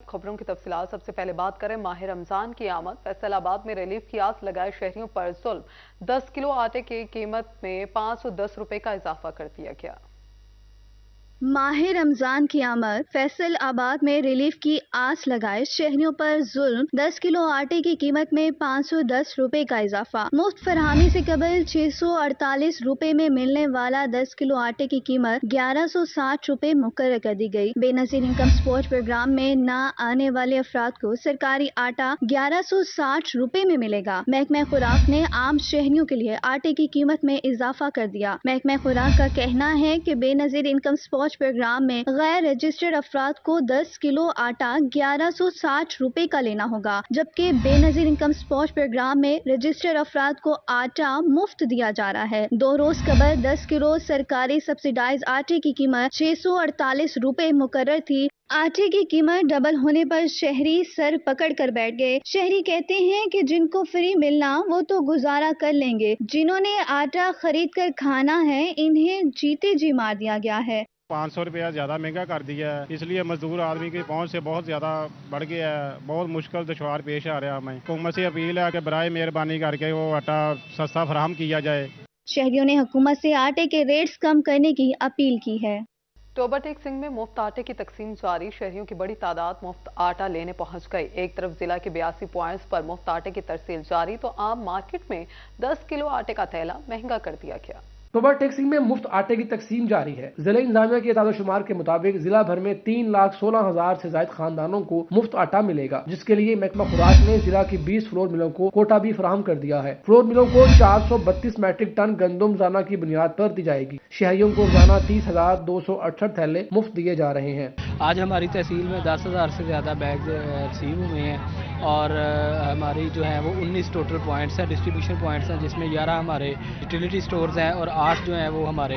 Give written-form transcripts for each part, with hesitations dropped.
खबरों की तफसीलात सबसे पहले बात करें। माह रमजान की आमद, फैसलाबाद में रिलीफ की आस लगाए शहरियों पर जुल्म। 10 किलो आटे की कीमत में 510 रुपए का इजाफा कर दिया गया। माह रमजान की आमद, फैसलाबाद में रिलीफ की आस लगाए शहरियों पर जुल्म। 10 किलो आटे की कीमत में 510 रुपए का इजाफा। मुफ्त फरहमी से कबल 648 रुपए में मिलने वाला 10 किलो आटे की कीमत 1160 रुपए मुकर्रर कर दी गई। बेनजीर इनकम सपोर्ट प्रोग्राम में न आने वाले अफराद को सरकारी आटा 1160 रुपए में मिलेगा। महकमा खुराक ने आम शहरियों के लिए आटे की कीमत में इजाफा कर दिया। महकमा खुराक का कहना है कि बेनजीर इनकम सपोर्ट प्रोग्राम में गैर रजिस्टर्ड अफराद को 10 किलो आटा 1160 रुपए का लेना होगा, जबकि बेनजीर इनकम सपोर्ट प्रोग्राम में रजिस्टर्ड अफराद को आटा मुफ्त दिया जा रहा है। 2 रोज कबल 10 किलो सरकारी सब्सिडाइज आटे की कीमत 648 रुपए मुकर्रर थी। आटे की कीमत डबल होने पर शहरी सर पकड़ कर बैठ गए। शहरी कहते हैं कि जिनको फ्री मिलना वो तो गुजारा कर लेंगे, जिन्होंने आटा खरीद कर खाना है इन्हें जीते जी मार दिया गया है। 500 रुपया ज़्यादा महंगा कर दिया है, इसलिए मजदूर आदमी की पहुंच से बहुत ज़्यादा बढ़ गया है। बहुत मुश्किल दुश्वार पेश आ रहा है। हमें हुकूमत से अपील है कि बराए मेहरबानी करके वो आटा सस्ता फराहम किया जाए। शहरियों ने हुकूमत से आटे के रेट्स कम करने की अपील की है। टोबा टेक सिंह में मुफ्त आटे की तकसीम जारी। शहरियों की बड़ी तादाद मुफ्त आटा लेने पहुंच गई। एक तरफ जिला के 82 पॉइंट्स पर मुफ्त आटे की तरसील जारी, तो आम मार्केट में 10 किलो आटे का थैला महंगा कर दिया गया। टोबा टेक सिंह में मुफ्त आटे की तकसीम जारी है। जिला इंतजामिया के एतादोशुमार के मुताबिक जिला भर में 3,16,000 से ज्यादा खानदानों को मुफ्त आटा मिलेगा, जिसके लिए महकमा खुराक ने जिला की 20 फ्लोर मिलों को कोटा भी फराहम कर दिया है। फ्लोर मिलों को 432 मैट्रिक टन गंदम रोजाना की बुनियाद पर दी जाएगी। शहरियों को रोजाना 30,268 थैले मुफ्त दिए जा रहे हैं। आज हमारी तहसील में 10,000 से ज्यादा बैग रिसीव हुए हैं और हमारी जो है वो 19 टोटल पॉइंट्स हैं, डिस्ट्रीब्यूशन पॉइंट्स हैं, जिसमें 11 हमारे यूटिलिटी स्टोर्स हैं और 8 जो हैं वो हमारे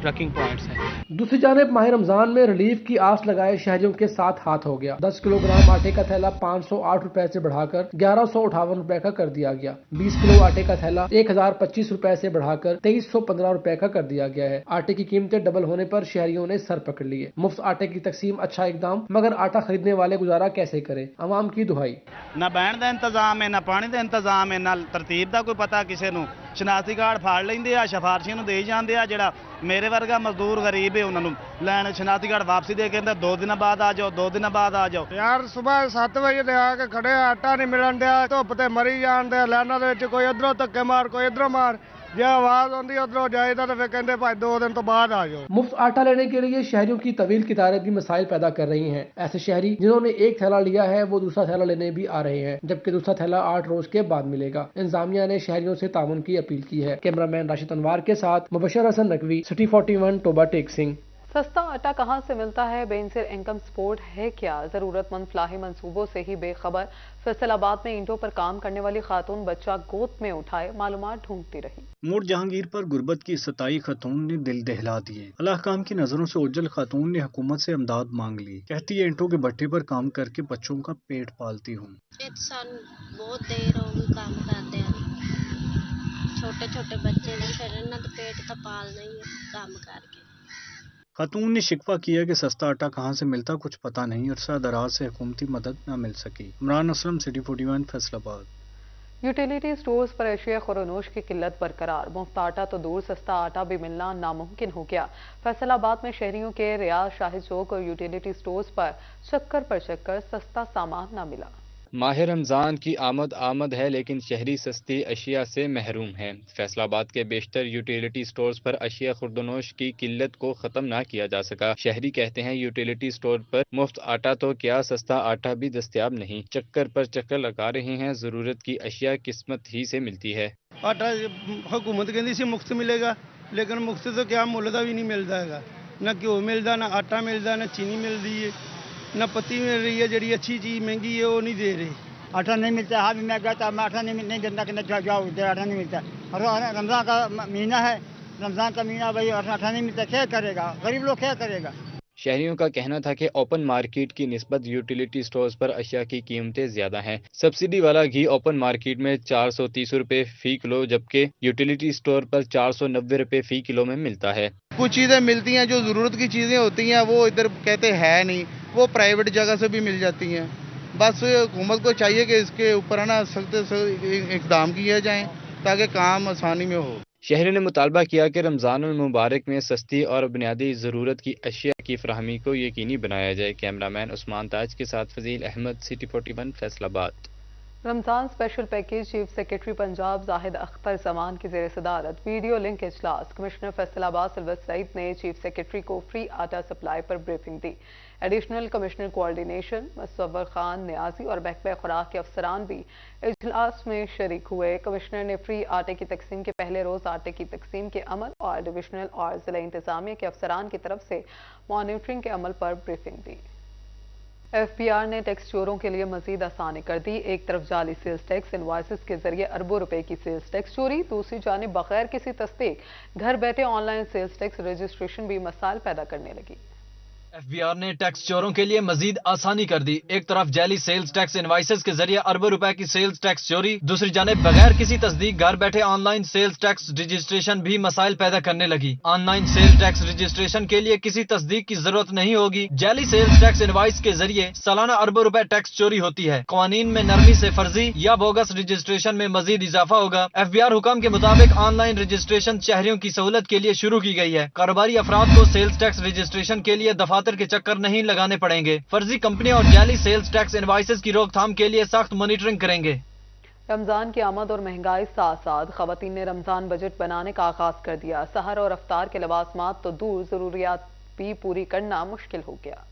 ट्रकिंग पॉइंट्स हैं। दूसरी जानिब माह रमजान में रिलीफ की आस लगाए शहरियों के साथ हाथ हो गया। 10 किलोग्राम आटे का थैला 508 रुपए से बढ़ाकर 1158 रुपए का कर दिया गया। 20 किलो आटे का थैला 1025 रुपए से बढ़ाकर 2315 रुपए का कर दिया गया है। आटे की कीमतें डबल होने पर शहरियों ने सर पकड़ लिए। मुफ्त आटे की तकसीम अच्छा इकदाम, मगर आटा खरीदने वाले गुजारा कैसे करें? अवाम की दुहाई। ना बहन का इंतजाम है, ना पानी का इंतजाम है, ना तरतीब का कोई पता किसी ਨੂੰ। ਸ਼ਨਾਖਤੀ ਕਾਰਡ ਫਾੜ ਲੈਂਦੇ ਆ, ਸਿਫਾਰਸ਼ੀਆਂ ਨੂੰ ਦੇਈ ਜਾਂਦੇ ਆ। ਜਿਹੜਾ ਮੇਰੇ ਵਰਗਾ ਮਜ਼ਦੂਰ ਗਰੀਬ ਹੈ ਉਹਨਾਂ ਨੂੰ ਲੈਣ ਸ਼ਨਾਖਤੀ ਕਾਰਡ ਵਾਪਸੀ ਦੇ ਕੇ ਕਹਿੰਦੇ 2 ਦਿਨਾਂ ਬਾਅਦ ਆ ਜਾਓ, 2 ਦਿਨਾਂ ਬਾਅਦ ਆ ਜਾਓ। ਯਾਰ ਸਵੇਰ 7 ਵਜੇ ਦੇ ਆ ਕੇ ਖੜੇ ਆਟਾ ਨਹੀਂ ਮਿਲਣ ਡਿਆ, ਧੁੱਪ ਤੇ ਮਰੀ ਜਾਂਦੇ ਲਾਈਨਾਂ ਦੇ ਵਿੱਚ, ਕੋਈ ਇਧਰੋਂ ਧੱਕੇ ਮਾਰ ਕੋਈ ਇਧਰੋਂ ਮਾਰ। ਜੇ आवाज आती उधरों जाएगा तो फिर कहते भाई 2 दिन तो बाद आ जाओ। मुफ्त आटा लेने के लिए शहरियों की तवील कतारें भी मसाइल पैदा कर रही हैं। ऐसे शहरी जिन्होंने एक थैला लिया है वो दूसरा थैला लेने भी आ रहे हैं, जबकि दूसरा थैला 8 रोज के बाद मिलेगा। इंतजामिया ने शहरियों से ताउन की अपील की है। कैमरामैन राशिद अनवार के साथ मुबशर हसन नकवी, सिटी 41, टोबा टेक सिंह। सस्ता आटा कहां से मिलता है? बेनजीर इनकम सपोर्ट है क्या? जरूरतमंद फलाही मंसूबों से ही बेखबर। फैसलाबाद में ईंटों पर काम करने वाली खातून बच्चा गोद में उठाए मालूमात ढूंढती रही। मोड़ जहांगीर पर गुर्बत की सताई खातून ने दिल दहला दिए। अल्लाह काम की नजरों से ओझल खातून ने हुकूमत से इमदाद मांग ली। कहती है ईंटों के भट्टे पर काम करके बच्चों का पेट पालती हूँ। बहुत देर हो गई काम करते हैं, छोटे छोटे बच्चे ने फिर इन्हों का पेट तो पालना ही है काम करके। खातून ने शिकवा किया कि सस्ता आटा कहाँ से मिलता कुछ पता नहीं। अरसा दराज से हुकूमती मदद न मिल सकी। Imran Aslam, city 41, Faisalabad. Utility stores पर अशिया खुरोनोश की किल्लत बरकरार। मुफ्त आटा तो दूर, सस्ता आटा भी मिलना नामुमकिन हो गया। फैसलाबाद में शहरियों के रियाज शाहिद चौक और यूटिलिटी स्टोर्स पर चक्कर पर चक्कर सस्ता सामान न मिला। माह रमज़ान की आमद है, लेकिन शहरी सस्ती अशिया से महरूम है। फैसलाबाद के बेशतर यूटिलिटी स्टोर्स पर अशिया खुर्दनोश की किल्लत को ख़त्म ना किया जा सका। शहरी कहते हैं यूटिलिटी स्टोर पर मुफ्त आटा तो क्या सस्ता आटा भी दस्तयाब नहीं। चक्कर पर चक्कर लगा रहे हैं। ज़रूरत की अशिया किस्मत ही से मिलती है। आटा हुकूमत कहती सी मुफ्त मिलेगा, लेकिन मुफ्त तो क्या मुल्ल का भी नहीं मिलता है। ना घ्यो मिलता, ना आटा मिलता, ना चीनी मिलती है, ना पत्ती मिल रही है। जी अच्छी चीज़ महंगी है वो नहीं दे रही। आटा नहीं मिलता, हाँ भी मैं गया था, मैं आटा नहीं देता कि जाओ आटा नहीं मिलता। और रमज़ान का महीना है, रमज़ान का महीना भाई आटा नहीं मिलता, क्या करेगा गरीब लोग, क्या करेगा? शहरियों का कहना था कि ओपन मार्केट की निस्बत यूटिलिटी स्टोर्स पर अशिया की कीमतें ज्यादा हैं। सब्सिडी वाला घी ओपन मार्केट में 430 रुपए फी किलो, जबकि यूटिलिटी स्टोर पर 490 रुपए फी किलो में मिलता है। कुछ चीज़ें मिलती हैं जो ज़रूरत की चीज़ें होती हैं वो इधर कहते हैं नहीं। वो प्राइवेट जगह से भी मिल जाती हैं। बस हुकूमत को चाहिए कि इसके ऊपर है ना सख्त से इक़दाम किए जाएं ताकि काम आसानी में हो। शहरियों ने मुतालबा किया कि रमज़ान मुबारक में सस्ती और बुनियादी ज़रूरत की अशिया की फराहमी को यकीनी बनाया जाए। कैमरामैन उस्मान ताज के साथ Fazeel Ahmad, city 41 Faisalabad. Ramzan special package chief secretary Punjab Zahid Akhtar Zaman की ज़ेर सदारत वीडियो लिंक इजलास। कमिश्नर फैसलाबाद सिल्वर सईद ने चीफ सेक्रेटरी को फ्री आटा सप्लाई पर ब्रीफिंग दी। Additional commissioner coordination Musawwar Khan Niazi और महकमा खुराक के अफसरान भी इजलास में शरीक हुए। कमिश्नर ने फ्री आटे की तकसीम के पहले रोज़ आटे की तकसीम के अमल और डिविजनल और ज़िला इंतजामिया के अफसरान की तरफ से मॉनिटरिंग के अमल पर ब्रीफिंग दी। FBR ने टैक्स चोरों के लिए मजीद आसानी कर दी। एक तरफ जाली सेल्स टैक्स इनवॉइसेस के जरिए अरबों रुपए की सेल्स टैक्स चोरी, दूसरी जानिब बगैर किसी तस्दीक घर बैठे ऑनलाइन सेल्स टैक्स रजिस्ट्रेशन भी मसाइल पैदा करने लगी। FBR ने टैक्स चोरों के लिए मजीद आसानी कर दी। एक तरफ जाली सेल्स टैक्स इनवाइसेस के जरिए अरबों रुपए की सेल्स टैक्स चोरी, दूसरी जानिब बगैर किसी तस्दीक घर बैठे ऑनलाइन सेल्स टैक्स रजिस्ट्रेशन भी मसाइल पैदा करने लगी। ऑनलाइन सेल्स टैक्स रजिस्ट्रेशन के लिए किसी तस्दीक की जरूरत नहीं होगी। जाली सेल्स टैक्स इनवाइस के जरिए सालाना अरबों रुपए टैक्स चोरी होती है। कवानीन में नरमी से फर्जी या बोगस रजिस्ट्रेशन में मजीद इजाफा होगा। FBR हुक्म के मुताबिक ऑनलाइन रजिस्ट्रेशन शहरियों की सहूलत के लिए शुरू की गई है। कारोबारी अफराद को सेल्स टैक्स रजिस्ट्रेशन के लिए दफातर के चक्कर नहीं लगाने पड़ेंगे। फर्जी कंपनियां और जाली सेल्स टैक्स इनवाइसेस की रोकथाम के लिए सख्त मॉनिटरिंग करेंगे। रमजान की आमद और महंगाई साथ साथ खवातीन ने रमजान बजट बनाने का आगाज कर दिया। सहर और अफ्तार के लवाजमात तो दूर, जरूरियात भी पूरी करना मुश्किल हो गया।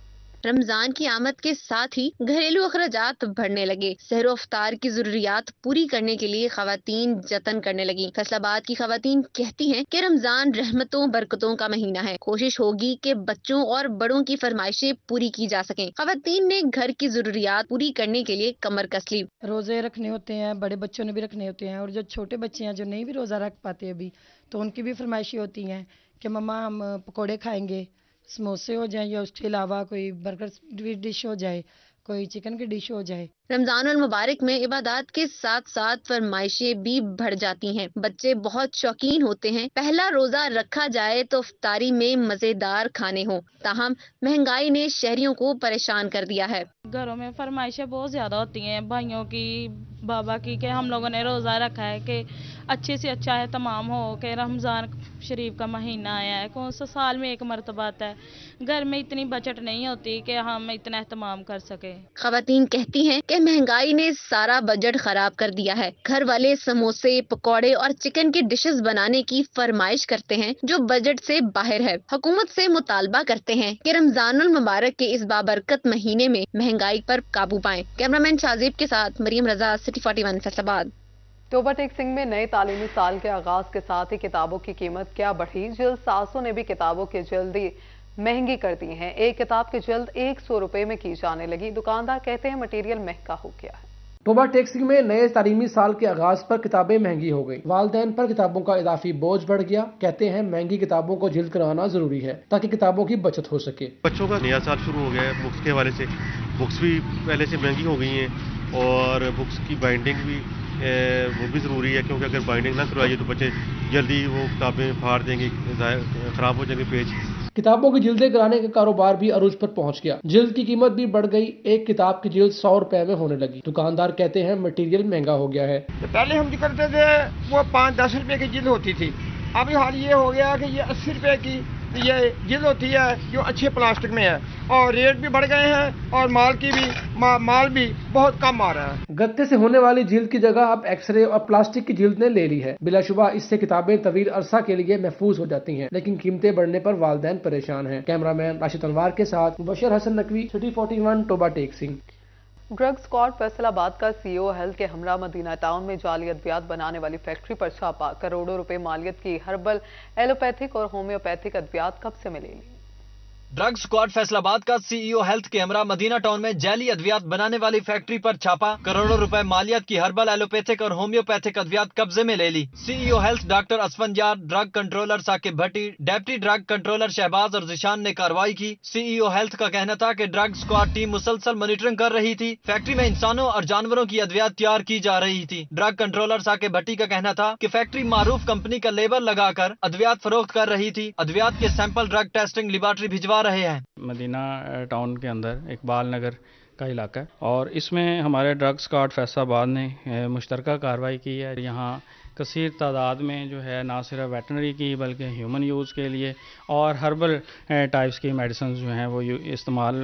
रमजान की आमद के साथ ही घरेलू अखराजात बढ़ने लगे। सहरो अफ्तार की जरूरियात पूरी करने के लिए खवातीन जतन करने लगी। फैसलाबाद की खवातीन कहती हैं कि रमजान रहमतों बरकतों का महीना है। कोशिश होगी कि बच्चों और बड़ों की फरमाइशें पूरी की जा सकें। खवातीन ने घर की जरूरियात पूरी करने के लिए कमर कस ली। रोजे रखने होते हैं, बड़े बच्चों ने भी रखने होते हैं, और जो छोटे बच्चे हैं जो नहीं भी रोजा रख पाते अभी, तो उनकी भी फरमाइशें होती हैं कि मम्मा हम पकौड़े खाएंगे, समोसे हो जाए या उसके अलावा कोई बर्गर डिश हो जाए, कोई चिकन की डिश हो जाए। रमजान और मुबारक में इबादत के साथ साथ फरमाइशें भी बढ़ जाती हैं। बच्चे बहुत शौकीन होते हैं पहला रोजा रखा जाए तो इफ्तारी में मजेदार खाने हों। ताहम महंगाई ने शहरियों को परेशान कर दिया है। घरों में फरमाइशें बहुत ज्यादा होती हैं, भाइयों की, बाबा की, कि हम लोगों ने रोजा रखा है कि अच्छे से अच्छा है तमाम हो, कि रमजान शरीफ का महीना आया है, कौन सा साल में एक मरतबा आता है। घर में इतनी बचत नहीं होती कि हम इतना एहतमाम कर सके। खवातीन कहती हैं कि महंगाई ने सारा बजट खराब कर दिया है। घर वाले समोसे, पकौड़े और चिकन की डिशेस बनाने की फरमाइश करते हैं जो बजट से बाहर है। हुकूमत से मुतालबा करते हैं कि रमजानुल मुबारक के इस बाबरकत महीने में महंगाई पर काबू पाएं। कैमरामैन शाजिब के साथ मरियम रजा, सिटी 41 फैसलाबाद। तोबा टेक्सिंग में नए तालीमी साल के आगाज के साथ ही किताबों की कीमत क्या बढ़ी। जल्द सासों ने भी किताबों की जल्दी महंगी कर दी हैं। एक किताब की जल्द 100 रुपए में की जाने लगी। दुकानदार कहते हैं मटेरियल महंगा हो गया है। तोबा टेक्सिंग में नए तालीमी साल के आगाज पर किताबें महंगी हो गई। वालिदैन पर किताबों का इजाफी बोझ बढ़ गया। कहते हैं महंगी किताबों को जल्द कराना जरूरी है ताकि किताबों की बचत हो सके। बच्चों का नया साल शुरू हो गया है। बुक्स के हवाले से बुक्स भी पहले से महंगी हो गई हैं और बुक्स की बाइंडिंग भी वो भी ज़रूरी है, क्योंकि अगर बाइंडिंग ना करवाइए तो बच्चे जल्दी वो किताबें फाड़ देंगे, ख़राब हो जाएंगे पेज। किताबों की जिल्दें कराने का कारोबार भी अरूज पर पहुंच गया। जिल्द की कीमत भी बढ़ गई। एक किताब की जिल्द 100 रुपए में होने लगी। दुकानदार कहते हैं मटेरियल महंगा हो गया है। पहले हम जो करते थे वो 5-10 रुपए की जिल्द होती थी, अभी हाल ये हो गया कि ये 80 रुपए की ये जिल्द होती है जो अच्छे प्लास्टिक में है, और रेट भी बढ़ गए हैं और माल भी बहुत कम आ रहा है। गत्ते से होने वाली जिल्द की जगह अब एक्सरे और प्लास्टिक की जिल्द ने ले ली है। बिलाशुबा इससे किताबें तवील अरसा के लिए महफूज हो जाती हैं, लेकिन कीमतें बढ़ने पर वालिदैन परेशान हैं। कैमरामैन राशिद अनवार के साथ मुबशर हसन नकवी, सिटी 41 तोबा टेक्सिंग। ड्रग स्क्वाड फैसलाबाद का CEO हेल्थ के हमरा मदीना टाउन में जाली अद्वियात बनाने वाली फैक्ट्री पर छापा। करोड़ों रुपए मालियत की हर्बल, एलोपैथिक और होम्योपैथिक अद्वियात कब से मिलेगी। ड्रग स्क्वाड फैसलाबाद का CEO हेल्थ के हमरा मदीना टाउन में जाली अद्वियात बनाने वाली फैक्ट्री पर छापा। करोड़ों रुपए मालियत की हर्बल, एलोपैथिक और होम्योपैथिक अद्वियात कब्जे में ले ली। CEO health doctor Asfandyar, drug controller Saqib Bhatti, deputy drug controller Shahbaz और जिशान ने कार्रवाई की। CEO हेल्थ का कहना था कि ड्रग स्क्वाड टीम मुसलसल मॉनिटरिंग कर रही थी। फैक्ट्री में इंसानों और जानवरों की अद्वियात तैयार की जा रही थी। ड्रग कंट्रोलर साकिब भट्टी का कहना था कि फैक्ट्री मारूफ कंपनी का लेबल लगाकर अद्वियात फरोख्त कर रही थी। अद्वियात के सैंपल ड्रग टेस्टिंग लेबोरेटरी भिजवा करवा रहे हैं। मदीना टाउन के अंदर इकबाल नगर का इलाका है और इसमें हमारे ड्रग स्क्वाड फैसलाबाद ने मुश्तरका कार्रवाई की है। यहाँ कसीर तादाद में जो है ना सिर्फ वेटनरी की बल्कि ह्यूमन यूज़ के लिए और हर्बल टाइप्स की मेडिसिन जो हैं वो इस्तेमाल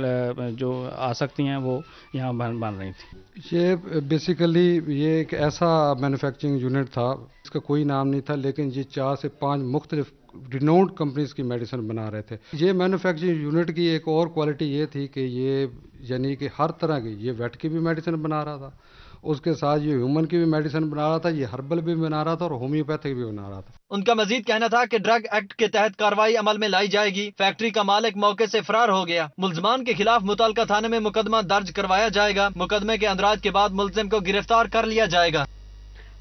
जो आ सकती हैं वो यहाँ बन रही थी। ये बेसिकली ये एक ऐसा मैन्युफैक्चरिंग यूनिट था, इसका कोई नाम नहीं था, लेकिन ये 4 से 5 मुख्तलिफ रिनाउंड कंपनीज की मेडिसिन बना रहे थे। ये मैन्युफैक्चरिंग यूनिट की एक और क्वालिटी ये थी कि ये यानी कि हर तरह की, ये वेट की भी मेडिसिन बना रहा था, उसके साथ ये ह्यूमन की भी मेडिसिन बना रहा था, ये हर्बल भी बना रहा था और होम्योपैथिक भी बना रहा था। उनका मजीद कहना था कि ड्रग एक्ट के तहत कार्रवाई अमल में लाई जाएगी। फैक्ट्री का मालिक मौके से फरार हो गया। मुल्जमान के खिलाफ मुतलका थाने में मुकदमा दर्ज करवाया जाएगा। मुकदमे के अंदराज के बाद मुलजिम को गिरफ्तार कर लिया जाएगा।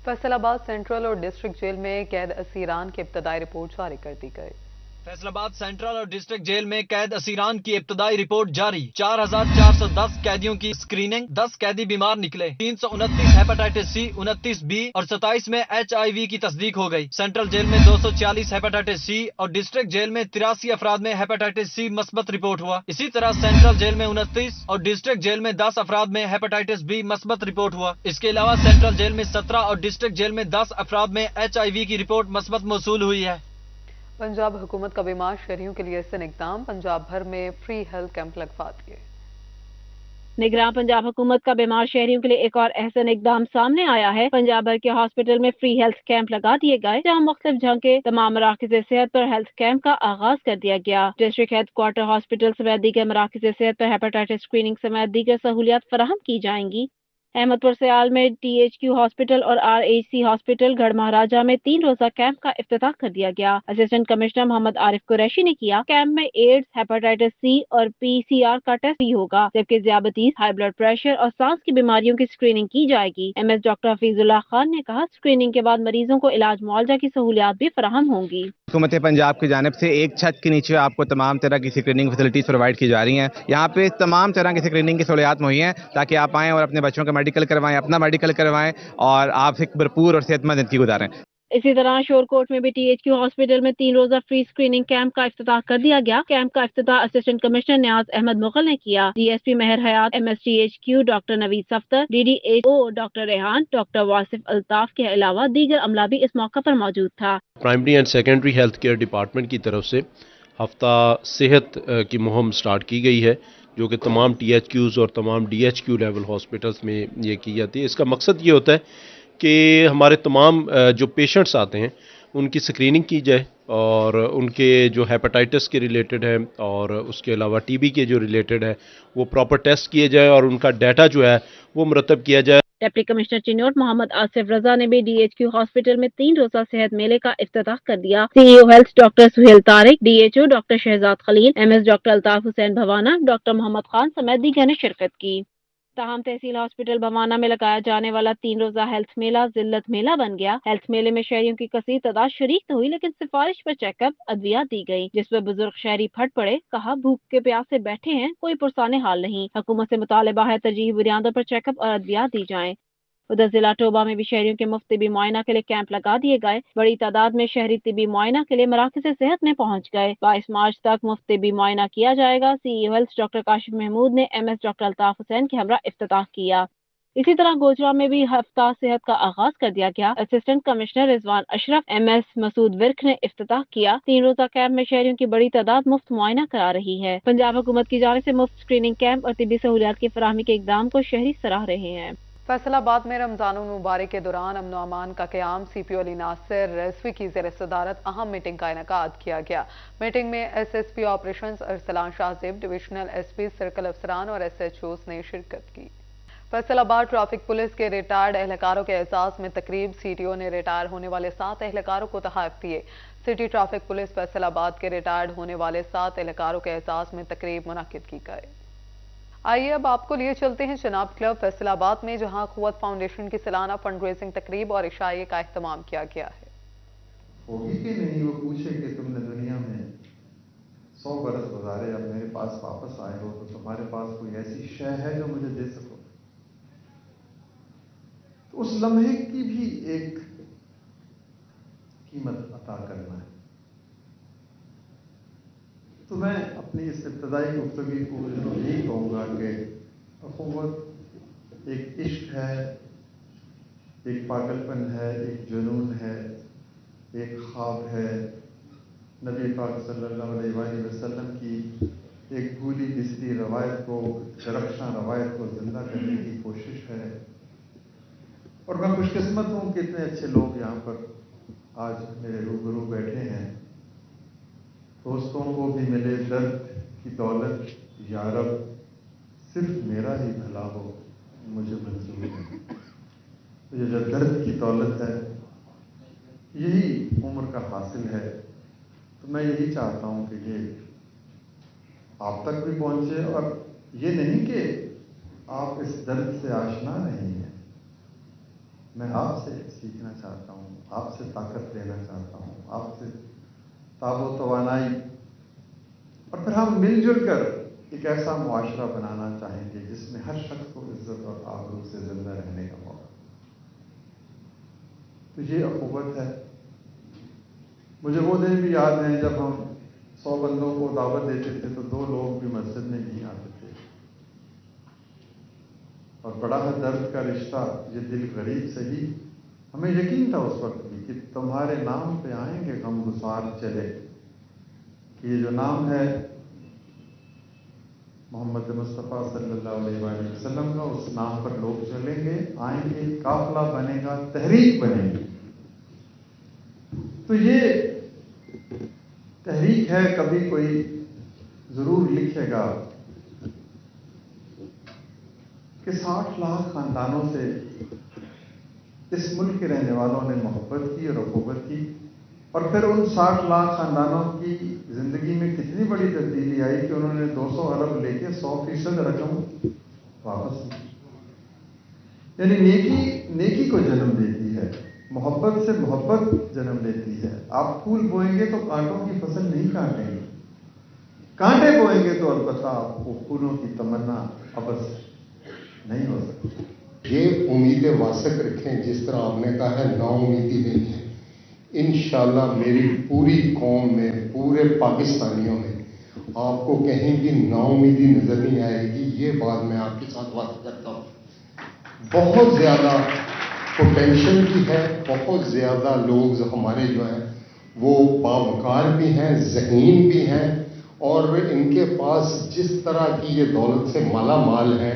फैसलाबाद सेंट्रल और डिस्ट्रिक्ट जेल में कैद असीरान की इब्तदाई रिपोर्ट जारी कर दी गई। फैसलाबाद सेंट्रल और डिस्ट्रिक्ट जेल में कैद असीरान की इब्तदाई रिपोर्ट जारी। 4410 कैदियों की स्क्रीनिंग, 10 कैदी बीमार निकले। 329 हेपेटाइटिस सी, 29 बी और 27 में HIV की तस्दीक हो गई। सेंट्रल जेल में 246 हेपेटाइटिस सी और डिस्ट्रिक्ट जेल में 83 अफराद में हेपेटाइटिस सी मस्बत रिपोर्ट हुआ। इसी तरह सेंट्रल जेल में 29 और डिस्ट्रिक्ट जेल में 10 अफराद में हेपेटाइटिस बी मस्बत रिपोर्ट हुआ। इसके अलावा सेंट्रल जेल में 17 और डिस्ट्रिक्ट जेल में 10 अफराद में HIV की रिपोर्ट मस्बत मौसूल हुई है। पंजाब हुकूमत का बीमार शहरियों के लिए ऐसे इक़दाम, पंजाब भर में फ्री हेल्थ कैंप लगवा दिए। निगरान पंजाब हुकूमत का बीमार शहरियों के लिए एक और अहसन इकदाम सामने आया है। पंजाब भर के हॉस्पिटल में फ्री हेल्थ कैंप लगा दिए गए, जहां मुख्तलिफ जगह के तमाम मराकज़ सेहत पर हेल्थ कैंप का आगाज कर दिया गया। डिस्ट्रिक्ट हेड क्वार्टर हॉस्पिटल समेत दीगर मराकज़ सेहत पर हेपेटाइटिस स्क्रीनिंग समेत दीगर सहूलियात फराहम की जाएंगी। अहमदपुर सियाल में THQ हॉस्पिटल और RHC हॉस्पिटल गढ़ महाराजा में 3 रोजा कैंप का इफ्तिताह कर दिया गया। असिस्टेंट कमिश्नर मोहम्मद आरिफ कुरैशी ने किया। कैंप में एड्स, हेपेटाइटिस C और PCR का टेस्ट भी होगा, जबकि ज़ियाबतीस, हाई ब्लड प्रेशर और सांस की बीमारियों की स्क्रीनिंग की जाएगी। MS डॉक्टर हफीजुल्लाह खान ने कहा, स्क्रीनिंग के बाद मरीजों को इलाज मुआवजा की सहूलियात भी फराहम होंगी। हुकूमत पंजाब की जानिब से एक छत के नीचे आपको तमाम तरह की स्क्रीनिंग फैसिलिटीज प्रोवाइड की जा रही हैं। यहाँ पे तमाम तरह की स्क्रीनिंग की सहूलियात मुहैया हैं ताकि आप आएँ और अपने बच्चों का मेडिकल करवाएं, अपना मेडिकल करवाएं और आप एक भरपूर और सेहतमंद जिंदगी गुजारें। इसी तरह शोरकोट में भी THQ हॉस्पिटल में 3 रोजा फ्री स्क्रीनिंग कैंप का इफ्तिताह कर दिया गया। कैंप का इफ्तिताह असिस्टेंट कमिश्नर नियाज अहमद मुगल ने किया। DSP महर हयात, MSTHQ doctor Naveed Safdar, DDHO doctor Rehan, doctor Wasif Altaf के अलावा दीगर अमला भी इस मौका पर मौजूद था। Primary and secondary health care department की तरफ से हफ्ता सेहत की मुहिम स्टार्ट की गई है, जो कि तमाम THQs और तमाम DHQ लेवल हॉस्पिटल्स में ये की जाती है। इसका मकसद ये होता है कि हमारे तमाम जो पेशेंट्स आते हैं उनकी स्क्रीनिंग की जाए और उनके जो हेपेटाइटिस के रिलेटेड है और उसके अलावा TB के जो रिलेटेड है वो प्रॉपर टेस्ट किए जाए और उनका डाटा जो है वो मुरतब किया जाए। डिप्टी कमिश्नर चिन्नौर मोहम्मद आसिफ रजा ने भी DHQ हॉस्पिटल में 3 रोजा सेहत मेले का इफ्तिताह कर दिया। CEO health doctor Suhail Tariq, DHO doctor Shahzad Khalil, MS doctor Altaf Hussain Bhawana, doctor Muhammad Khan समेत दीगर ने शिरकत की। ताहम तहसील हॉस्पिटल भवाना में लगाया जाने वाला 3 रोजा हेल्थ मेला जिल्लत मेला बन गया। हेल्थ मेले में शहरियों की कसीर तादाद शरीक तो हुई, लेकिन सिफारिश पर चेकअप अद्वियात दी गई, जिस पर बुजुर्ग शहरी फट पड़े। कहा, भूख के प्यासे बैठे हैं, कोई पुरसाने हाल नहीं। हुकूमत से मुतालिबा है तरजीही बुनियादों पर चेकअप और अद्वियात दी जाए। उधर जिला टोबा में भी शहरियों के मुफ्त तिबी मुआयना के लिए कैंप लगा दिए गए। बड़ी तादाद में शहरी तिबी मुआयना के लिए मराकज़ सेहत में पहुंच गए। 22 मार्च तक मुफ्त तिबी मुआयना किया जाएगा। CEO health doctor Kashif Mahmood ने MS डॉक्टर अल्ताफ हुसैन के हमरा इफ्तिताह किया। इसी तरह गोजरा में भी हफ्ता सेहत का आगाज कर दिया गया। Assistant commissioner Rizwan Ashraf, MS Masood Virk ने इफ्तिताह किया। 3 रोजा कैंप में शहरियों की बड़ी तादाद मुफ्त मुआयना करा रही है। पंजाब हुकूमत की जानिब से मुफ्त स्क्रीनिंग कैंप और तिबी सहूलियात की फराहमी के इकदाम को शहरी सराह रहे हैं। फैसलाबाद में रमजानुल मुबारक के दौरान अमन व अमान का क़याम CPO अली नासिर रिजवी की ज़ेर सदारत अहम मीटिंग का इनेकाद किया गया। मीटिंग में SSP operations Arsalan Shahzeb, divisional SP, circle अफसरान और SHOs ने शिरकत की। फैसलाबाद ट्रैफिक पुलिस के रिटायर्ड एहलकारों के एजाज में तकरीब, CTO ने रिटायर होने वाले 7 एहलकारों को तोहफे दिए। सिटी ट्रैफिक पुलिस फैसलाबाद के रिटायर्ड होने वाले 7 एहलकारों के एजाज में तकरीब मुनक्किद की गई। आइए अब आपको लिए चलते हैं जनाब क्लब फैसलाबाद में, जहां कुव्वत फाउंडेशन की सालाना फंड रेजिंग तकरीब और इशाइये का एहतमाम किया गया है। होगी कि नहीं, वो पूछे कि तुमने दुनिया में 100 बरस गुजारे, अब मेरे पास वापस आए हो तो तुम्हारे पास कोई ऐसी शय है जो मुझे दे सको। तो उस लम्हे की भी एक कीमत अता करना है। तो मैं अपनी इस इब्तदाई गुफ्तगी को यही कहूँगा कि अखुवत एक इश्क है, एक पागलपन है, एक जुनून है, एक ख्वाब है। नबी पाक सल्लल्लाहु अलैहि वसल्लम की एक भूली बिसरी रवायत को, दरख्शां रवायत को जिंदा करने की कोशिश है। और मैं खुशकिस्मत हूँ कि इतने अच्छे लोग यहाँ पर आज मेरे रूबरू बैठे हैं। दोस्तों को भी मिले दर्द की दौलत, या रब सिर्फ मेरा ही भला हो मुझे मंजूर है। तो ये जो दर्द की दौलत है, यही उम्र का हासिल है। तो मैं यही चाहता हूँ कि ये आप तक भी पहुँचे, और ये नहीं कि आप इस दर्द से आशना नहीं हैं। मैं आपसे सीखना चाहता हूँ, आपसे ताकत लेना चाहता हूँ, आपसे ताबो तवानाई, और फिर हम मिलजुल कर एक ऐसा मुआशरा बनाना चाहेंगे जिसमें हर शख्स को इज्जत और आबरू से जिंदा रहने का मौका। तो ये अखुवत है। मुझे वो दिन भी याद हैं जब हम 100 बंदों को दावत देते थे तो 2 लोग भी मस्जिद में नहीं आते थे, और बड़ा है दर्द का रिश्ता, ये दिल गरीब से ही। हमें यकीन था उस वक्त भी कि तुम्हारे नाम पे आएंगे गमगुसार चले, कि ये जो नाम है मोहम्मद मुस्तफ़ा सल्लल्लाहु अलैहि वसल्लम का, उस नाम पर लोग चलेंगे, आएंगे, काफिला बनेगा, तहरीक बनेगी। तो ये तहरीक है। कभी कोई जरूर लिखेगा कि 60 लाख खानदानों से इस मुल्क के रहने वालों ने मोहब्बत की और अखुवत की, और फिर उन 60 लाख खानदानों की जिंदगी में कितनी बड़ी तब्दीली आई कि उन्होंने 200 अरब लेके 100% रकम वापस की। यानी नेकी को जन्म देती है, मोहब्बत से मोहब्बत जन्म लेती है। आप फूल बोएंगे तो कांटों की फसल नहीं काटेंगे, कांटे बोएंगे तो अलबत्ता आपको फूलों की तमन्ना अबस नहीं हो सकती। ये उम्मीदें वासक रखें, जिस तरह आपने कहा है नाउमीदी नहीं है। इंशाल्लाह मेरी पूरी कौम में, पूरे पाकिस्तानियों में आपको कहीं भी नाउमीदी नजर नहीं आएगी। ये बात मैं आपके साथ वादा करता हूँ। बहुत ज़्यादा पोटेंशियल भी है, बहुत ज़्यादा लोग हमारे जो हैं वो बावकार भी हैं, ज़हीन भी हैं, और इनके पास जिस तरह की ये दौलत से माला माल है,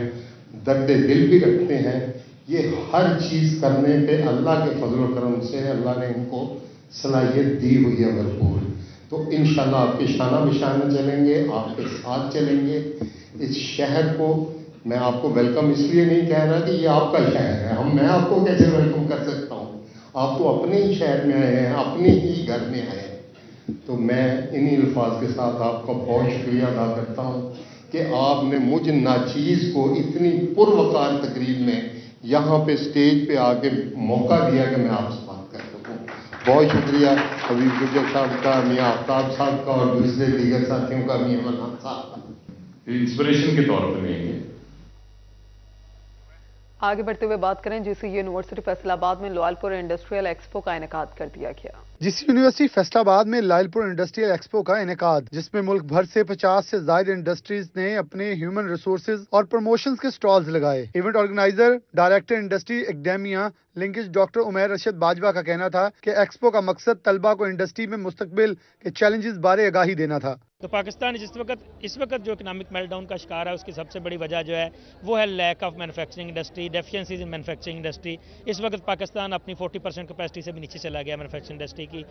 दर्द दिल भी रखते हैं। ये हर चीज़ करने पे अल्लाह के फजल व करम से अल्लाह ने इनको सलाहियत दी हुई है भरपूर। तो इंशाल्लाह आपके शाना बिशाना चलेंगे, आपके साथ चलेंगे। इस शहर को मैं आपको वेलकम इसलिए नहीं कह रहा कि ये आपका शहर है, मैं आपको कैसे वेलकम कर सकता हूँ? आप तो अपने ही शहर में आए हैं, अपने ही घर में आए हैं। तो मैं इन्हीं अल्फाज के साथ आपका बहुत शुक्रिया अदा करता हूँ कि आपने मुझ नाचीज़ को इतनी पुरवकार तकरीब में यहाँ पे स्टेज पे आके मौका दिया कि मैं आपसे बात कर सकूँ। बहुत शुक्रिया हबीब गुजर साहब का, मियाँ आफ्ताब साहब का, और दूसरे दीगर साथियों का, मियाँ मनान साहब का। इंस्पिरेशन के तौर पर लेंगे। आगे बढ़ते हुए बात करें, जीसी यूनिवर्सिटी फैसलाबाद में लायलपुर इंडस्ट्रियल एक्सपो का इनेकाद कर दिया गया। जीसी यूनिवर्सिटी फैसलाबाद में लायलपुर इंडस्ट्रियल एक्सपो का इनेकाद, जिसमें मुल्क भर से 50 से ज्यादा इंडस्ट्रीज ने अपने ह्यूमन रिसोर्सेज और प्रमोशंस के स्टॉल्स लगाए। Event organiser director industry academia linkage doctor Umair Rashid Bajwa का कहना था कि एक्सपो का मकसद तलबा को इंडस्ट्री में मुस्तकबिल के चैलेंजेस बारे आगाही देना था। तो पाकिस्तान इस वक्त जो इकोनॉमिक मेल्टडाउन का शिकार है, उसकी सबसे बड़ी वजह जो है वो है lack of manufacturing industry, deficiencies in manufacturing industry. इस वक्त पाकिस्तान अपनी 40% कैपेसिटी से भी नीचे चला गया मैन्युफैक्चरिंग इंडस्ट्री की।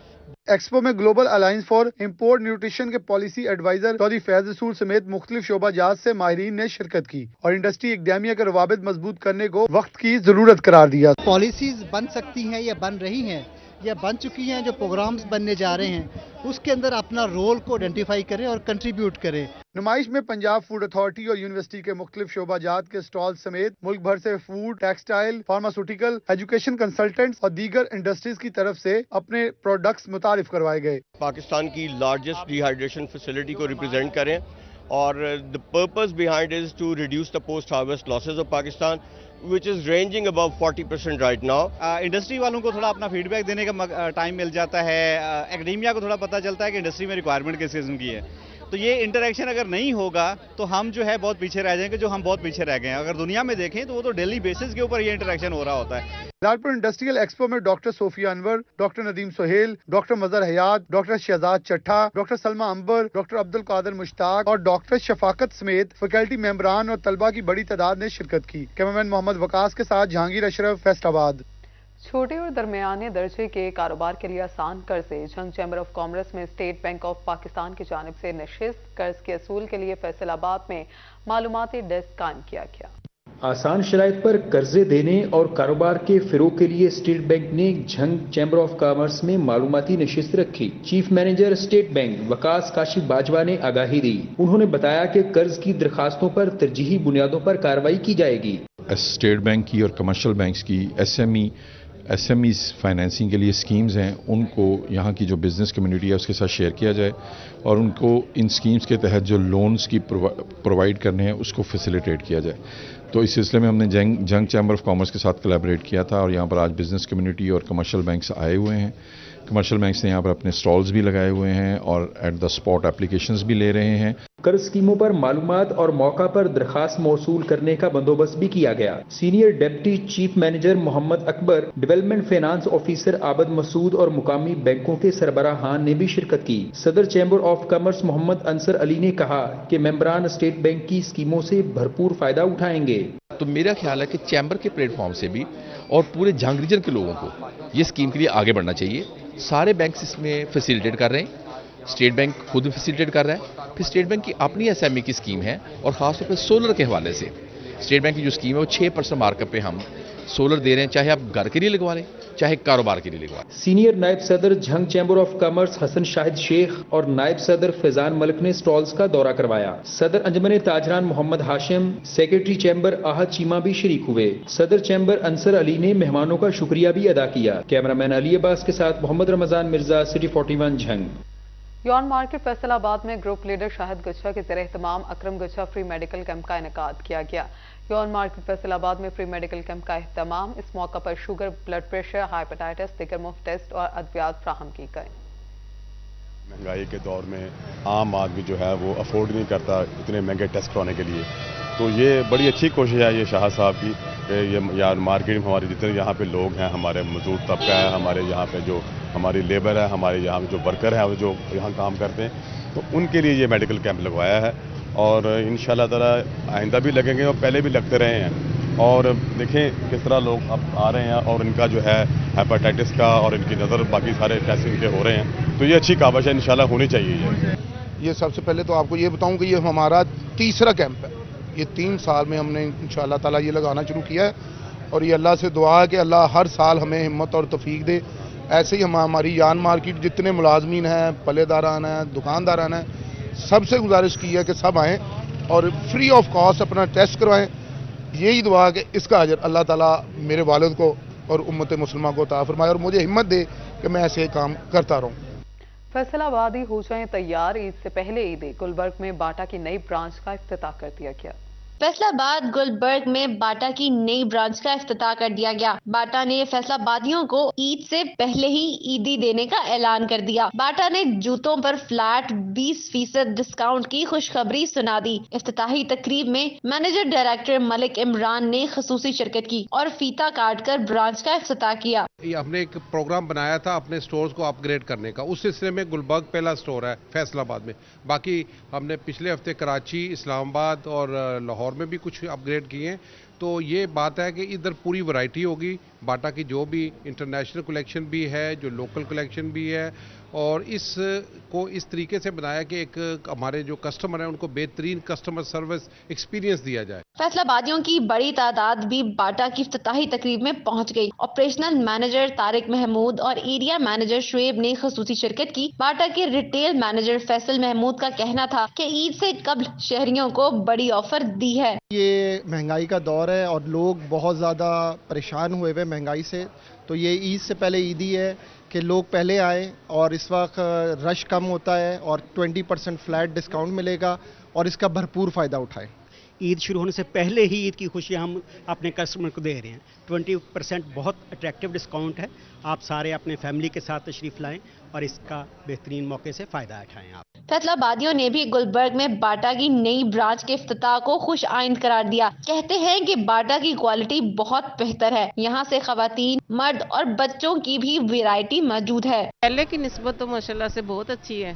एक्सपो में global alliance for import nutrition के पॉलिसी एडवाइजर चौधरी फैज रसूल समेत मुख्तलिफ शोबा जात से माहिरीन ने शिरकत की और इंडस्ट्री एकेडमिया के रवाबित मजबूत करने को वक्त की जरूरत करार दिया। पॉलिसीज बन सकती हैं या बन रही हैं या बन चुकी हैं, जो प्रोग्राम्स बनने जा रहे हैं उसके अंदर अपना रोल को आइडेंटिफाई करें और कंट्रीब्यूट करें। नुमाइश में पंजाब फूड अथॉरिटी और यूनिवर्सिटी के मुख्तलिफ शोबा जात के स्टॉल समेत मुल्क भर से food, textile, pharmaceutical, education consultants और दीगर इंडस्ट्रीज की तरफ से अपने प्रोडक्ट्स मुतारिफ करवाए गए। पाकिस्तान की लार्जेस्ट डिहाइड्रेशन फैसिलिटी को रिप्रेजेंट करें और the purpose behind is to reduce the post harvest losses of Pakistan which is ranging above 40% right now. Industry वालों को थोड़ा अपना फीडबैक देने का टाइम मिल जाता है, एकेडमिया को थोड़ा पता चलता है कि इंडस्ट्री में रिक्वायरमेंट किस किस्म की है, تو یہ انٹریکشن اگر نہیں ہوگا تو ہم جو ہے بہت پیچھے رہ جائیں گے، جو ہم بہت پیچھے رہ گئے ہیں. اگر دنیا میں دیکھیں تو وہ تو ڈیلی بیسس کے اوپر یہ انٹریکشن ہو رہا ہوتا ہے. لالپور انڈسٹریل ایکسپو میں ڈاکٹر صوفیہ انور، ڈاکٹر ندیم سہیل، ڈاکٹر مظہر حیات، ڈاکٹر شہزاد چٹھا، ڈاکٹر سلمہ امبر، ڈاکٹر عبد القادر مشتاق اور ڈاکٹر شفاقت سمیت فیکلٹی ممبران اور طلبہ کی بڑی تعداد نے شرکت کی. کیمرمین محمد وقاص کے ساتھ جہانگیر اشرف، فیصل آباد. چھوٹے اور درمیانے درجے کے کاروبار کے لیے آسان قرضے. جھنگ چیمبر آف کامرس میں اسٹیٹ بینک آف پاکستان کی جانب سے نشست. قرض کے اصول کے لیے فیصل آباد میں معلوماتی ڈیسک قائم کیا گیا. آسان شرائط پر قرضے دینے اور کاروبار کے فروغ کے لیے اسٹیٹ بینک نے جھنگ چیمبر آف کامرس میں معلوماتی نشست رکھی. چیف مینیجر اسٹیٹ بینک وقاص کاشف باجوہ نے آگاہی دی. انہوں نے بتایا کہ قرض کی درخواستوں پر ترجیحی بنیادوں پر کارروائی کی جائے گی. اسٹیٹ بینک کی اور کمرشل بینکس کی ایس ایم ایز فائنینسنگ کے لیے اسکیمز ہیں، ان کو یہاں کی جو بزنس کمیونٹی ہے اس کے ساتھ شیئر کیا جائے اور ان کو ان اسکیمز کے تحت جو لونز کی پرووائڈ کرنے ہیں اس کو فیسیلیٹیٹ کیا جائے. تو اس سلسلے میں ہم نے جنگ چیمبر آف کامرس کے ساتھ کولیبریٹ کیا تھا اور یہاں پر آج بزنس کمیونٹی اور کمرشل بینکس آئے ہوئے ہیں. کمرشل بینکس نے یہاں پر اپنے سٹالز بھی لگائے ہوئے ہیں اور ایٹ دا اسپاٹ اپلیکیشنز بھی لے رہے ہیں. قرض اسکیموں پر معلومات اور موقع پر درخواست موصول کرنے کا بندوبست بھی کیا گیا. سینئر ڈپٹی چیف مینیجر محمد اکبر، ڈیولپمنٹ فائنانس آفیسر عابد مسعود اور مقامی بینکوں کے سربراہان نے بھی شرکت کی. صدر چیمبر آف کامرس محمد انصر علی نے کہا کہ ممبران اسٹیٹ بینک کی اسکیموں سے بھرپور فائدہ اٹھائیں گے. تو میرا خیال ہے کہ چیمبر کے پلیٹ فارم سے بھی اور پورے جھنگ ریجن کے لوگوں کو یہ اسکیم کے لیے آگے بڑھنا چاہیے. سارے بینکس اس میں فیسیلیٹیٹ کر رہے ہیں. اسٹیٹ بینک خود فیسیلیٹیٹ کر رہا ہے. پھر اسٹیٹ بینک کی اپنی ایس ایم ای کی اسکیم ہے اور خاص طور پہ سولر کے حوالے سے اسٹیٹ بینک کی جو اسکیم ہے وہ 6% مارکر پہ ہم سولر دے رہے ہیں، چاہے آپ گھر کے لیے لگوا لیں چاہے کاروبار کے لیے لگوا لیں. سینئر نائب صدر جھنگ چیمبر آف کامرس حسن شاہد شیخ اور نائب صدر فیضان ملک نے سٹالز کا دورہ کروایا. صدر انجمن تاجران محمد ہاشم، سیکرٹری چیمبر احد چیمہ بھی شریک ہوئے. صدر چیمبر انصر علی نے مہمانوں کا شکریہ بھی ادا کیا. کیمرامین علی عباس کے ساتھ محمد رمضان مرزا، سٹی 41 جھنگ. یون مارکیٹ فیصل آباد میں گروپ لیڈر شاہد گچھا کے زیر اہتمام اکرم گچھا فری میڈیکل کیمپ کا انعقاد کیا گیا. یون مارکیٹ فیصل آباد میں فری میڈیکل کیمپ کا اہتمام. اس موقع پر شوگر، بلڈ پریشر، ہائپیٹائٹس، دیگر مفت ٹیسٹ اور ادویات فراہم کی گئے. مہنگائی کے دور میں عام آدمی جو ہے وہ افورڈ نہیں کرتا اتنے مہنگے ٹیسٹ کرانے کے لیے. تو یہ بڑی اچھی کوشش ہے یہ شاہ صاحب کی کہ یہ یار مارکیٹ میں ہمارے جتنے یہاں پہ لوگ ہیں، ہمارے مزدور طبقہ ہے، ہمارے یہاں پہ جو ہماری لیبر ہے، ہمارے یہاں جو ورکر ہیں جو یہاں کام کرتے ہیں، تو ان کے لیے یہ میڈیکل کیمپ لگوایا ہے اور انشاءاللہ تعالی آئندہ بھی لگیں گے اور پہلے بھی لگتے رہے ہیں. اور دیکھیں کس طرح لوگ اب آ رہے ہیں اور ان کا جو ہے ہیپاٹائٹس کا اور ان کی نظر باقی سارے ٹیسٹ ان کے ہو رہے ہیں. تو یہ اچھی کاوش ہے، انشاءاللہ ہونی چاہیے. یہ سب سے پہلے تو آپ کو یہ بتاؤں کہ یہ ہمارا تیسرا کیمپ ہے. یہ 3 سال میں ہم نے انشاءاللہ تعالیٰ یہ لگانا شروع کیا ہے اور یہ اللہ سے دعا ہے کہ اللہ ہر سال ہمیں ہمت اور توفیق دے. ایسے ہی ہماری یان مارکیٹ جتنے ملازمین ہیں، پلے داران ہیں، دکانداران ہیں، سب سے گزارش کی ہے کہ سب آئیں اور فری آف کاسٹ اپنا ٹیسٹ کروائیں. یہی دعا کہ اس کا اجر اللہ تعالیٰ میرے والد کو اور امت مسلمہ کو عطا فرمائے اور مجھے ہمت دے کہ میں ایسے کام کرتا رہوں. فیصل آبادی ہو جائیں تیار. عید سے پہلے عید گلبرگ میں باٹا کی نئی برانچ کا افتتاح کر دیا گیا. فیصل آباد گلبرگ میں باٹا کی نئی برانچ کا افتتاح کر دیا گیا. باٹا نے فیصل آبادیوں کو عید سے پہلے ہی عیدی دینے کا اعلان کر دیا. باٹا نے جوتوں پر فلیٹ 20% ڈسکاؤنٹ کی خوشخبری سنا دی. افتتاحی تقریب میں مینیجر ڈائریکٹر ملک عمران نے خصوصی شرکت کی اور فیتا کاٹ کر برانچ کا افتتاح کیا. ہم نے ایک پروگرام بنایا تھا اپنے سٹورز کو اپ گریڈ کرنے کا. اس سلسلے میں گلبرگ پہلا سٹور ہے فیصل آباد میں. باقی ہم نے پچھلے ہفتے کراچی، اسلام آباد اور لاہور میں بھی کچھ اپ گریڈ کیے ہیں. تو یہ بات ہے کہ ادھر پوری ورائٹی ہوگی. باٹا کی جو بھی انٹرنیشنل کلیکشن بھی ہے، جو لوکل کلیکشن بھی ہے، اور اس کو اس طریقے سے بنایا کہ ایک ہمارے جو کسٹمر ہیں ان کو بہترین کسٹمر سروس ایکسپیرینس دیا جائے. فیصل آبادیوں کی بڑی تعداد بھی باٹا کی افتتاحی تقریب میں پہنچ گئی. آپریشنل مینیجر طارق محمود اور ایریا مینیجر شعیب نے خصوصی شرکت کی. باٹا کے ریٹیل مینیجر فیصل محمود کا کہنا تھا کہ عید سے قبل شہریوں کو بڑی آفر دی ہے. یہ مہنگائی کا دور ہے اور لوگ بہت زیادہ پریشان ہوئے ہوئے مہنگائی سے. تو یہ عید سے پہلے عیدی ہے کہ لوگ پہلے آئیں اور اس وقت رش کم ہوتا ہے اور 20% فلیٹ ڈسکاؤنٹ ملے گا اور اس کا بھرپور فائدہ اٹھائیں. عید شروع ہونے سے پہلے ہی عید کی خوشیاں ہم اپنے کسٹمر کو دے رہے ہیں. 20% بہت اٹریکٹیو ڈسکاؤنٹ ہے. آپ سارے اپنے فیملی کے ساتھ تشریف لائیں اور اس کا بہترین موقع سے فائدہ اٹھائیں. آپ فیصل آبادیوں نے بھی گلبرگ میں باٹا کی نئی برانچ کے افتتاح کو خوش آئند قرار دیا. کہتے ہیں کہ باٹا کی کوالٹی بہت بہتر ہے. یہاں سے خواتین، مرد اور بچوں کی بھی ویرائٹی موجود ہے. پہلے کی نسبت تو ماشاءاللہ سے بہت اچھی ہے،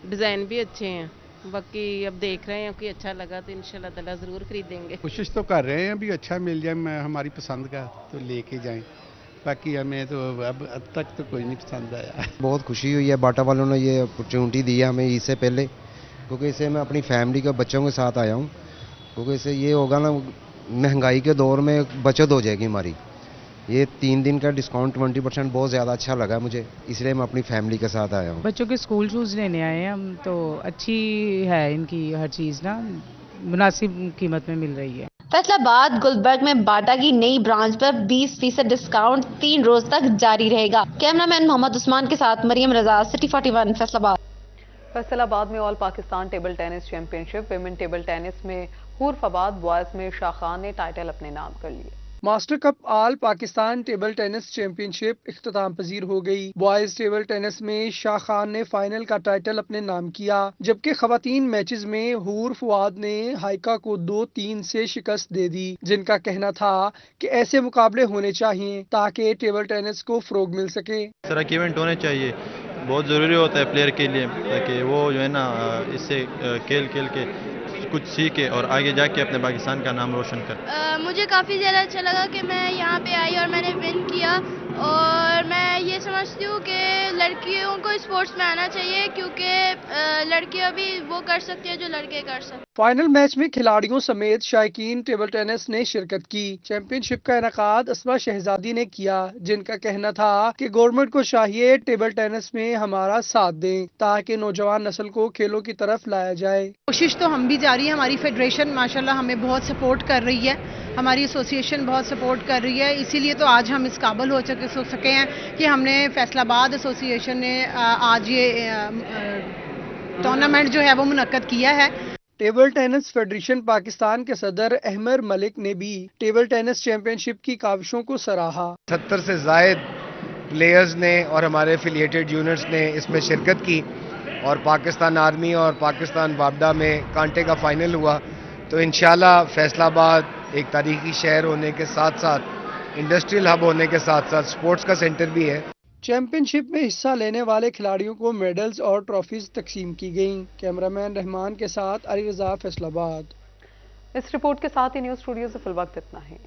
ڈیزائن بھی اچھے ہیں. باقی اب دیکھ رہے ہیں کہ اچھا لگا تو انشاءاللہ تعالیٰ ضرور خریدیں گے. کوشش تو کر رہے ہیں ابھی اچھا مل جائے ہماری پسند کا تو لے کے جائیں. باقی ہمیں تو اب تک تو کوئی نہیں پسند آیا. بہت خوشی ہوئی ہے باٹا والوں نے یہ اپرچونٹی دی ہے ہمیں عید سے پہلے، کیونکہ اسے میں اپنی فیملی کے بچوں کے ساتھ آیا ہوں. کیونکہ اسے یہ ہوگا نا، مہنگائی کے دور میں بچت ہو جائے گی ہماری. یہ 3 دن کا ڈسکاؤنٹ 20% بہت زیادہ اچھا لگا مجھے، اس لیے میں اپنی فیملی کے ساتھ آیا ہوں. بچوں کے اسکول شوز لینے آئے ہیں ہم، تو اچھی ہے ان کی ہر چیز نا، مناسب قیمت میں مل رہی ہے. فیصل آباد گلبرگ میں باٹا کی نئی برانچ پر 20% ڈسکاؤنٹ 3 روز تک جاری رہے گا. کیمرہ مین محمد عثمان کے ساتھ مریم رضا، سٹی 41 فیصل آباد. فیصل آباد میں آل پاکستان ٹیبل ٹینس چیمپئن شپ ویمن ٹیبل ٹینس میں حور فواد بوائز میں شاخان نے ٹائٹل اپنے نام کر لیے. ماسٹر کپ آل پاکستان ٹیبل ٹینس چیمپئن شپ اختتام پذیر ہو گئی. بوائز ٹیبل ٹینس میں شاہ خان نے فائنل کا ٹائٹل اپنے نام کیا، جبکہ خواتین میچز میں حور فواد نے ہائیکا کو 2-3 سے شکست دے دی، جن کا کہنا تھا کہ ایسے مقابلے ہونے چاہیے تاکہ ٹیبل ٹینس کو فروغ مل سکے. اس طرح کے ایونٹ ہونے چاہیے، بہت ضروری ہوتا ہے پلیئر کے لیے، تاکہ وہ جو ہے نا اس سے کھیل کے کچھ سیکھے اور آگے جا کے اپنے پاکستان کا نام روشن کرے. مجھے کافی زیادہ اچھا لگا کہ میں یہاں پہ آئی اور میں نے ون کیا، اور میں یہ سمجھتی ہوں کہ لڑکیوں کو اسپورٹس میں آنا چاہیے، کیونکہ لڑکیاں بھی وہ کر سکتی ہیں جو لڑکے کر سکتے. فائنل میچ میں کھلاڑیوں سمیت شائقین ٹیبل ٹینس نے شرکت کی. چیمپئن شپ کا انعقاد اسما شہزادی نے کیا، جن کا کہنا تھا کہ گورنمنٹ کو چاہیے ٹیبل ٹینس میں ہمارا ساتھ دیں تاکہ نوجوان نسل کو کھیلوں کی طرف لایا جائے. کوشش تو ہم بھی جاری ہے، ہماری فیڈریشن ماشاءاللہ ہمیں بہت سپورٹ کر رہی ہے، ہماری ایسوسیشن بہت سپورٹ کر رہی ہے. اسی لیے تو آج ہم اس قابل ہو سکے ہیں کہ ہم نے فیصل آباد ایسوسیشن نے آج یہ ٹورنامنٹ جو ہے وہ منعقد کیا ہے. ٹیبل ٹینس فیڈریشن پاکستان کے صدر احمد ملک نے بھی ٹیبل ٹینس چیمپئن شپ کی کاوشوں کو سراہا. 70 سے زائد پلیئرز نے اور ہمارے ایفیلیٹڈ یونٹس نے اس میں شرکت کی، اور پاکستان آرمی اور پاکستان وابڈا میں کانٹے کا فائنل ہوا. تو انشاءاللہ فیصل آباد ایک تاریخی شہر ہونے کے ساتھ ساتھ انڈسٹریل ہب ہونے کے ساتھ ساتھ سپورٹس کا سینٹر بھی ہے. چیمپئن شپ میں حصہ لینے والے کھلاڑیوں کو میڈلز اور ٹرافیز تقسیم کی گئیں. کیمرہ مین رحمان کے ساتھ علی رضا، فیصل آباد. اس رپورٹ کے ساتھ ہی نیوز اسٹوڈیو سے فی الوقت اتنا ہے.